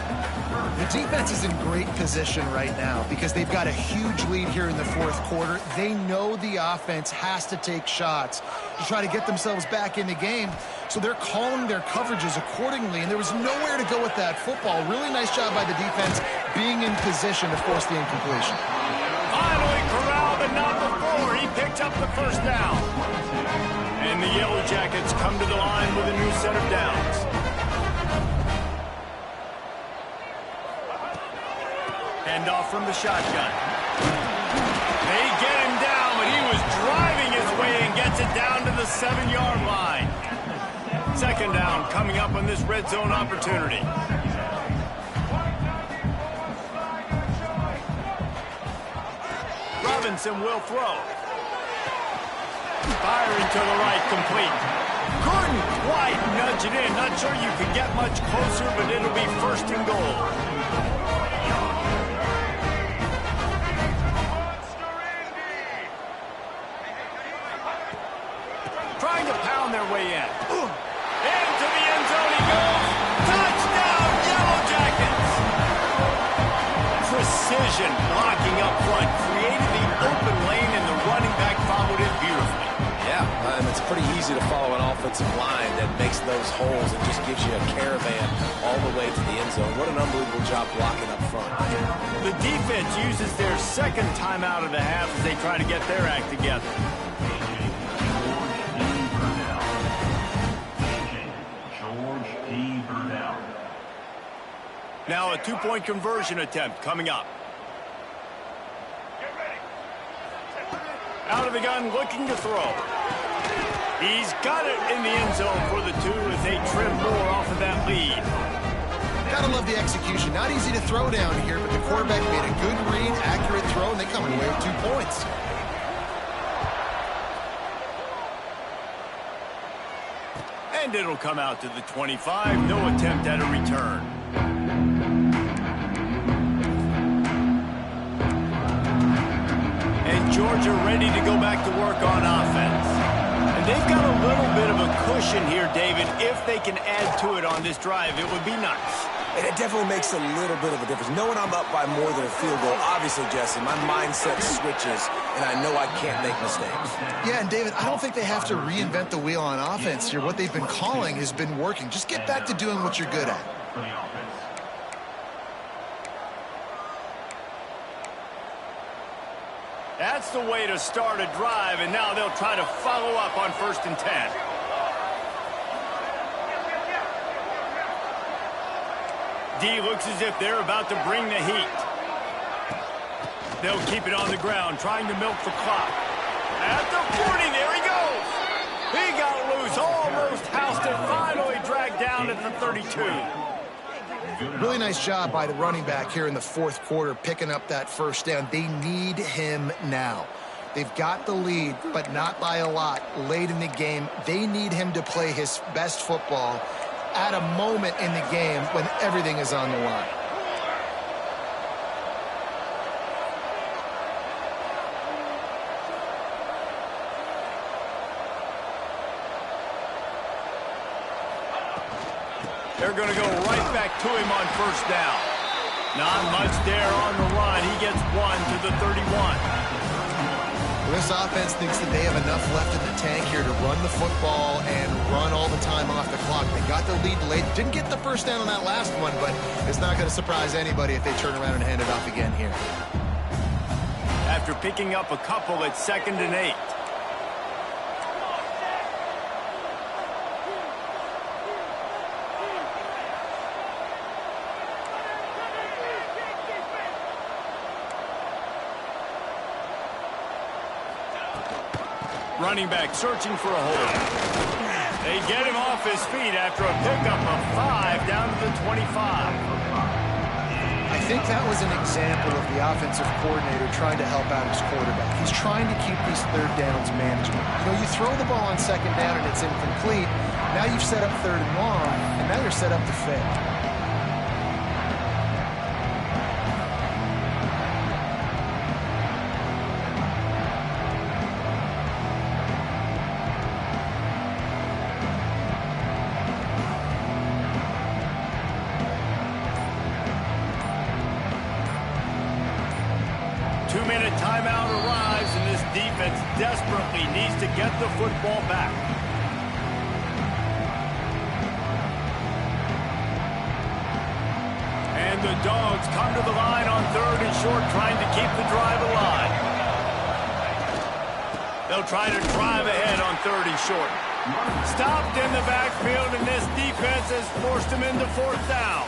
The defense is in great position right now because they've got a huge lead here in the fourth quarter. They know the offense has to take shots to try to get themselves back in the game. So they're calling their coverages accordingly, and there was nowhere to go with that football. Really nice job by the defense being in position to force the incompletion. Finally corralled, but not before. He picked up the first down. And the Yellow Jackets come to the line with a new set of downs. Hand off from the shotgun. They get him down, but he was driving his way and gets it down to the 7-yard line. Second down coming up on this red zone opportunity. Robinson will throw. Firing to the right, complete. Couldn't quite nudge it in. Not sure you could get much closer, but it'll be first and goal. Trying to pound their way in. Into the end zone he goes. Touchdown, Yellow Jackets! Precision blocking up front. Created the open lane, and the running back followed it beautifully. Yeah, it's pretty easy to follow an offensive line that makes those holes and just gives you a caravan all the way to the end zone. What an unbelievable job blocking up front. The defense uses their second timeout of the half as they try to get their act together. Now a two-point conversion attempt coming up. Out of the gun, looking to throw. He's got it in the end zone for the two as they trim more off of that lead. Gotta love the execution. Not easy to throw down here, but the quarterback made a good read, accurate throw, and they come away with 2 points. And it'll come out to the 25. No attempt at a return. And Georgia ready to go back to work on offense. And they've got a little bit of a cushion here, David. If they can add to it on this drive, it would be nice. And it definitely makes a little bit of a difference. Knowing I'm up by more than a field goal, obviously, Jesse, my mindset switches, and I know I can't make mistakes. Yeah, and David, I don't think they have to reinvent the wheel on offense here. What they've been calling has been working. Just get back to doing what you're good at. That's the way to start a drive, and now they'll try to follow up on 1st and 10. D looks as if they're about to bring the heat. They'll keep it on the ground, trying to milk the clock. At the 40, there he goes. He got loose, almost housed it, finally dragged down at the 32. Really nice job by the running back here in the 4th quarter, picking up that first down. They need him now. They've got the lead, but not by a lot late in the game. They need him to play his best football at a moment in the game when everything is on the line. They're going to go right back to him on 1st down. Not much there on the run. He gets 1 to the 31. This offense thinks that they have enough left in the tank here to run the football and run all the time off the clock. They got the lead late. Didn't get the first down on that last one, but it's not going to surprise anybody if they turn around and hand it off again here. After picking up a couple at 2nd and 8. Running back searching for a hole. They get him off his feet after a pickup of 5 down to the 25. I think that was an example of the offensive coordinator trying to help out his quarterback. He's trying to keep these 3rd downs manageable. You know, you throw the ball on 2nd down and it's incomplete. Now you've set up 3rd and long, and now you're set up to fail. Two-minute timeout arrives, and this defense desperately needs to get the football back. And the Dogs come to the line on 3rd and short, trying to keep the drive alive. They'll try to drive ahead on 3rd and short. Stopped in the backfield, and this defense has forced him into 4th down.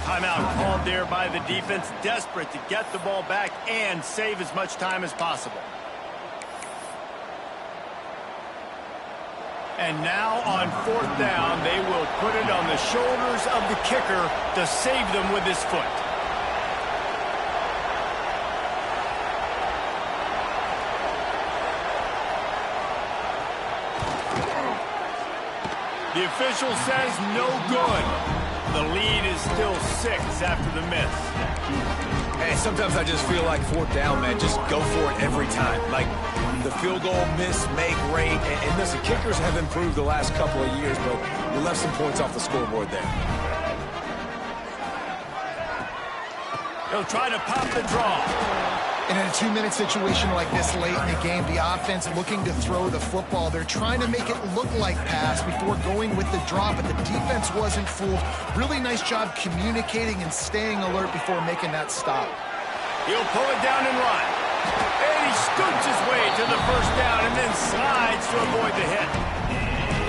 Timeout called there by the defense, desperate to get the ball back and save as much time as possible. And now on 4th down, they will put it on the shoulders of the kicker to save them with his foot. The official says no good. The lead is still 6 after the miss. Hey, sometimes I just feel like 4th down, man. Just go for it every time. Like the field goal miss, make, rate. And listen, kickers have improved the last couple of years, but we left some points off the scoreboard there. He'll try to pop the draw. And in a 2-minute situation like this late in the game, the offense looking to throw the football. They're trying to make it look like pass before going with the drop, but the defense wasn't fooled. Really nice job communicating and staying alert before making that stop. He'll pull it down and run. And he scoots his way to the first down and then slides to avoid the hit.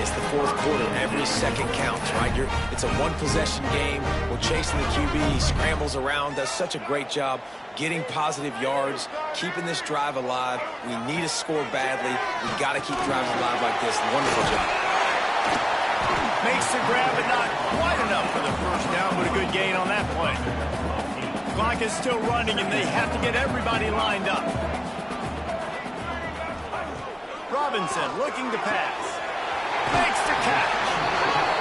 It's the fourth quarter. Every second counts, right? It's a one-possession game. We're chasing the QB. He scrambles around, does such a great job getting positive yards, keeping this drive alive. We need to score badly. We got to keep drives alive like this. Wonderful job. Makes the grab, but not quite enough for the first down, but a good gain on that play. Clock is still running, and they have to get everybody lined up. Robinson looking to pass. Makes the catch.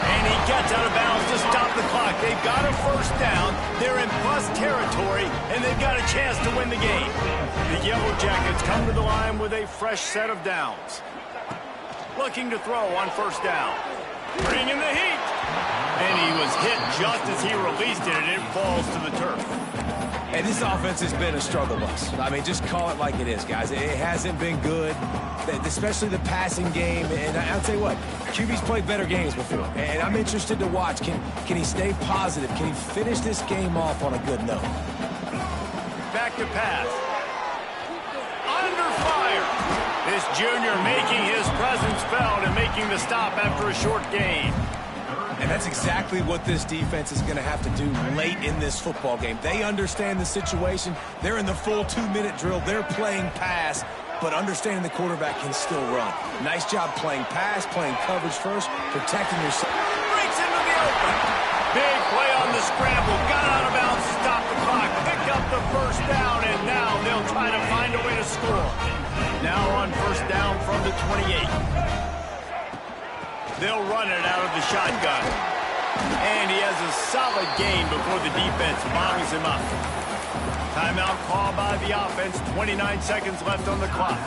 And he gets out of bounds to stop the clock. They've got a first down. They're in plus territory, and they've got a chance to win the game. The Yellow Jackets come to the line with a fresh set of downs. Looking to throw on first down. Bringing the heat. And he was hit just as he released it, and it falls to the turf. And this offense has been a struggle bus. I mean, just call it like it is, guys. It hasn't been good, especially the passing game. And I'll tell you what, QB's played better games before. And I'm interested to watch. Can he stay positive? Can he finish this game off on a good note? Back to pass. Under fire. This junior making his presence felt and making the stop after a short gain. And that's exactly what this defense is going to have to do late in this football game. They understand the situation. They're in the full 2-minute drill. They're playing pass, but understanding the quarterback can still run. Nice job playing pass, playing coverage first, protecting yourself. Breaks into the open. Big play on the scramble. Got out of bounds, stopped the clock, picked up the first down, and now they'll try to find a way to score. Now on first down from the 28. They'll run it out of the shotgun. And he has a solid gain before the defense bottles him up. Timeout call by the offense. 29 seconds left on the clock.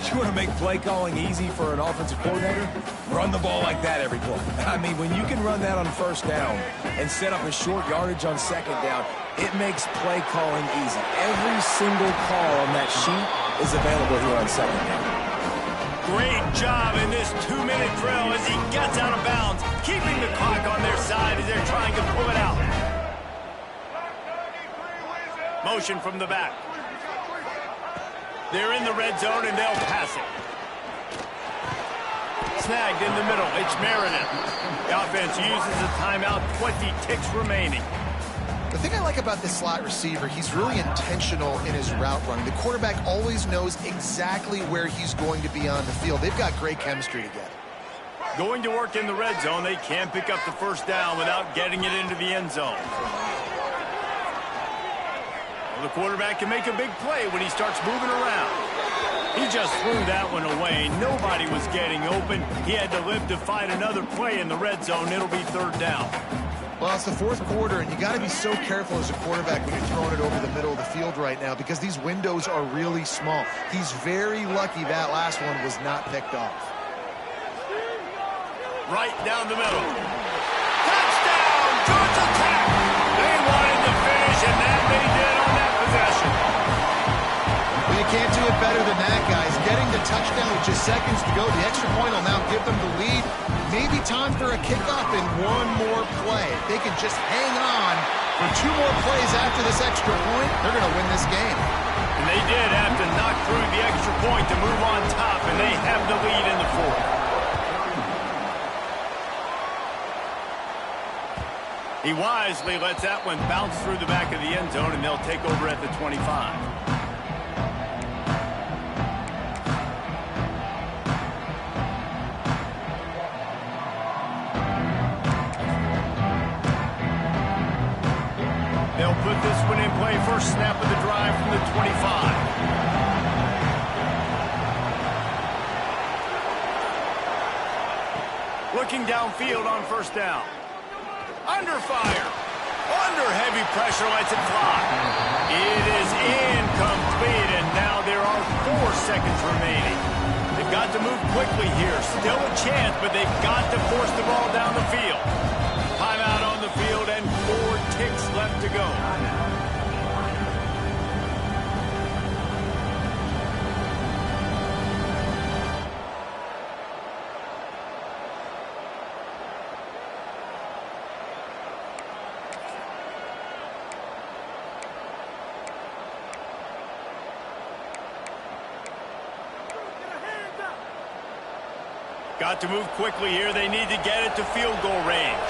You want to make play calling easy for an offensive coordinator? Run the ball like that every play. I mean, when you can run that on first down and set up a short yardage on second down, it makes play calling easy. Every single call on that sheet is available here on second down. Great job in this 2-minute drill as he gets out of bounds, keeping the clock on their side as they're trying to pull it out. Motion from the back. They're in the red zone and they'll pass it. Snagged in the middle. It's Meredith. The offense uses a timeout. 20 ticks remaining. The thing I like about this slot receiver, he's really intentional in his route running. The quarterback always knows exactly where he's going to be on the field. They've got great chemistry together. Going to work in the red zone. They can't pick up the first down without getting it into the end zone. Well, the quarterback can make a big play when he starts moving around. He just threw that one away. Nobody was getting open. He had to live to fight another play in the red zone. It'll be third down. Well, it's the fourth quarter, and you got to be so careful as a quarterback when you're throwing it over the middle of the field right now because these windows are really small. He's very lucky that last one was not picked off. Right down the middle. Touchdown, Georgia Tech! They wanted to finish, and that they did on that possession. Well, you can't do it better than that, guys. Getting the touchdown with just seconds to go. The extra point will now give them the lead. Maybe time for a kickoff and one more play. If they can just hang on for 2 more plays after this extra point, they're going to win this game. And they did have to knock through the extra point to move on top, and they have the lead in the fourth. He wisely lets that one bounce through the back of the end zone, and they'll take over at the 25. They'll put this one in play. First snap of the drive from the 25. Looking downfield on first down. Under fire. Under heavy pressure, lets it fly. It is incomplete, and now there are 4 seconds remaining. They've got to move quickly here. Still a chance, but they've got to force the ball down the field. Timeout on the field and 4 ticks left to go. Got to move quickly here. They need to get it to field goal range.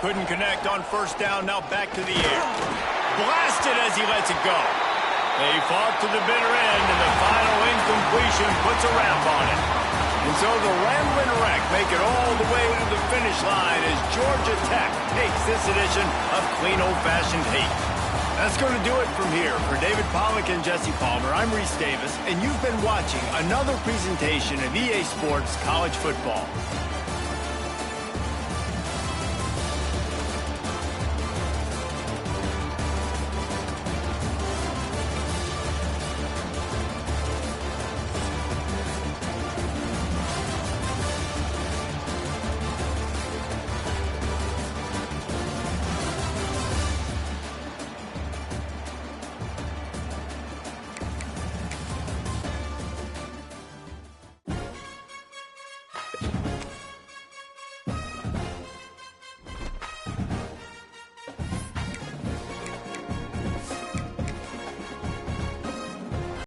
Couldn't connect on first down. Now back to the air. Blasted as he lets it go. They fought to the bitter end, and the final incompletion puts a wrap on it. And so the Ramblin' Wreck make it all the way to the finish line as Georgia Tech takes this edition of Clean Old-Fashioned Hate. That's going to do it from here. For David Pollack and Jesse Palmer, I'm Reese Davis, and you've been watching another presentation of EA Sports College Football.